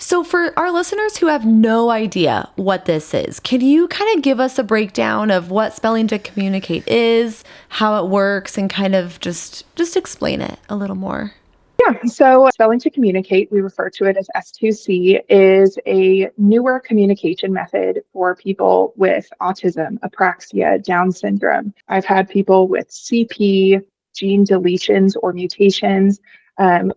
So for our listeners who have no idea what this is, can you kind of give us a breakdown of what spelling to communicate is, how it works, and kind of just explain it a little more? Yeah, so spelling to communicate, we refer to it as S2C, is a newer communication method for people with autism, apraxia, Down syndrome. I've had people with CP, gene deletions or mutations.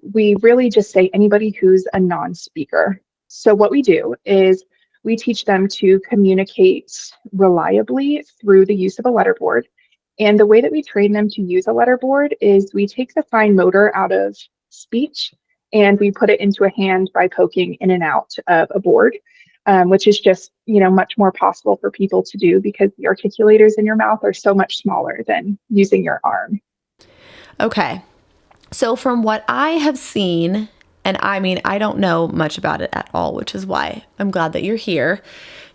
We really just say anybody who's a non-speaker. So what we do is we teach them to communicate reliably through the use of a letterboard. And the way that we train them to use a letterboard is we take the fine motor out of speech and we put it into a hand by poking in and out of a board, which is just, much more possible for people to do because the articulators in your mouth are so much smaller than using your arm. Okay. So from what I have seen, and I mean, I don't know much about it at all, which is why I'm glad that you're here.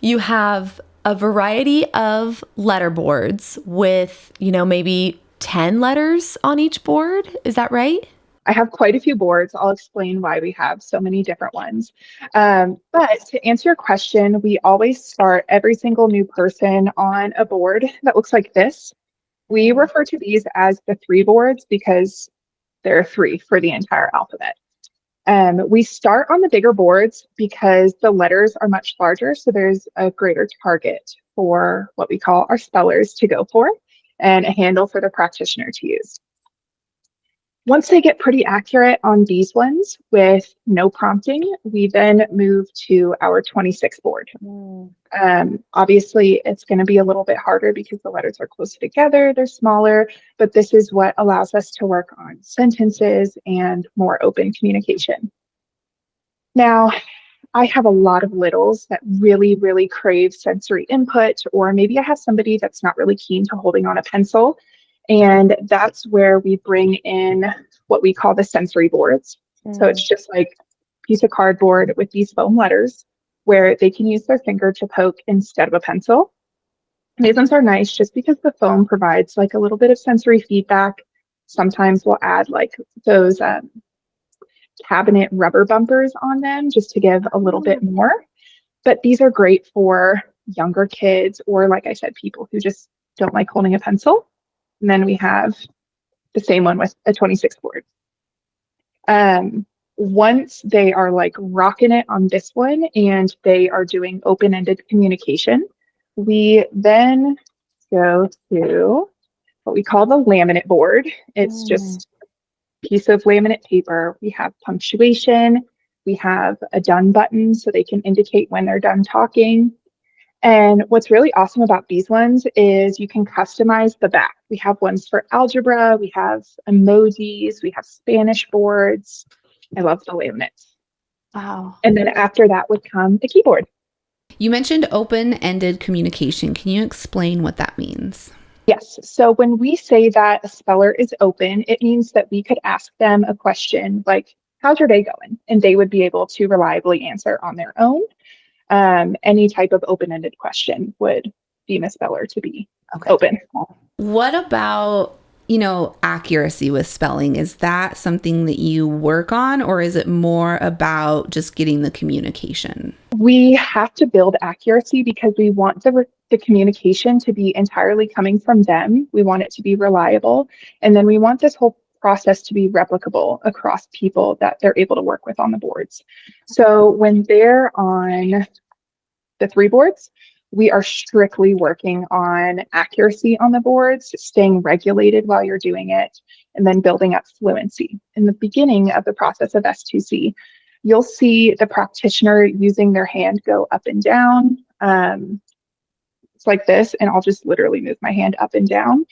You have a variety of letterboards with, maybe 10 letters on each board. Is that right? I have quite a few boards. I'll explain why we have so many different ones. But to answer your question, we always start every single new person on a board that looks like this. We refer to these as the 3 boards because there are 3 for the entire alphabet. We start on the bigger boards because the letters are much larger, so there's a greater target for what we call our spellers to go for and a handle for the practitioner to use. Once they get pretty accurate on these ones with no prompting, we then move to our 26 board. Obviously, it's going to be a little bit harder because the letters are closer together, they're smaller, but this is what allows us to work on sentences and more open communication. Now, I have a lot of littles that really, really crave sensory input, or maybe I have somebody that's not really keen to holding on a pencil. And that's where we bring in what we call the sensory boards. So it's just like a piece of cardboard with these foam letters where they can use their finger to poke instead of a pencil. These ones are nice just because the foam provides like a little bit of sensory feedback. Sometimes we'll add like those cabinet rubber bumpers on them just to give a little bit more. But these are great for younger kids or, like I said, people who just don't like holding a pencil. And then we have the same one with a 26 board. Once they are like rocking it on this one and they are doing open-ended communication, we then go to what we call the laminate board. It's just a piece of laminate paper. We have punctuation. We have a done button so they can indicate when they're done talking. And what's really awesome about these ones is you can customize the back. We have ones for algebra, we have emojis, we have Spanish boards. I love the laminates. Wow. And then after that would come the keyboard. You mentioned open-ended communication. Can you explain what that means? Yes. So when we say that a speller is open, it means that we could ask them a question like, how's your day going? And they would be able to reliably answer on their own. Any type of open-ended question would deem a speller to be open. What about, accuracy with spelling? Is that something that you work on, or is it more about just getting the communication? We have to build accuracy because we want the communication to be entirely coming from them. We want it to be reliable. And then we want this whole process to be replicable across people that they're able to work with on the boards. So when they're on the 3 boards, we are strictly working on accuracy on the boards, staying regulated while you're doing it, and then building up fluency. In the beginning of the process of S2C, you'll see the practitioner using their hand go up and down. It's like this, and I'll just literally move my hand up and down.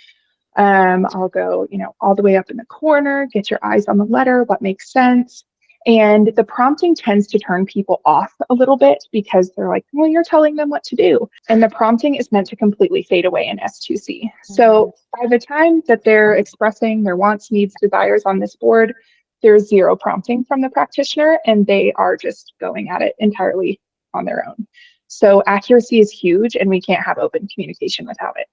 I'll go, all the way up in the corner, get your eyes on the letter, what makes sense. And the prompting tends to turn people off a little bit because they're like, well, you're telling them what to do. And the prompting is meant to completely fade away in S2C. So by the time that they're expressing their wants, needs, desires on this board, there's 0 prompting from the practitioner, and they are just going at it entirely on their own. So accuracy is huge, and we can't have open communication without it.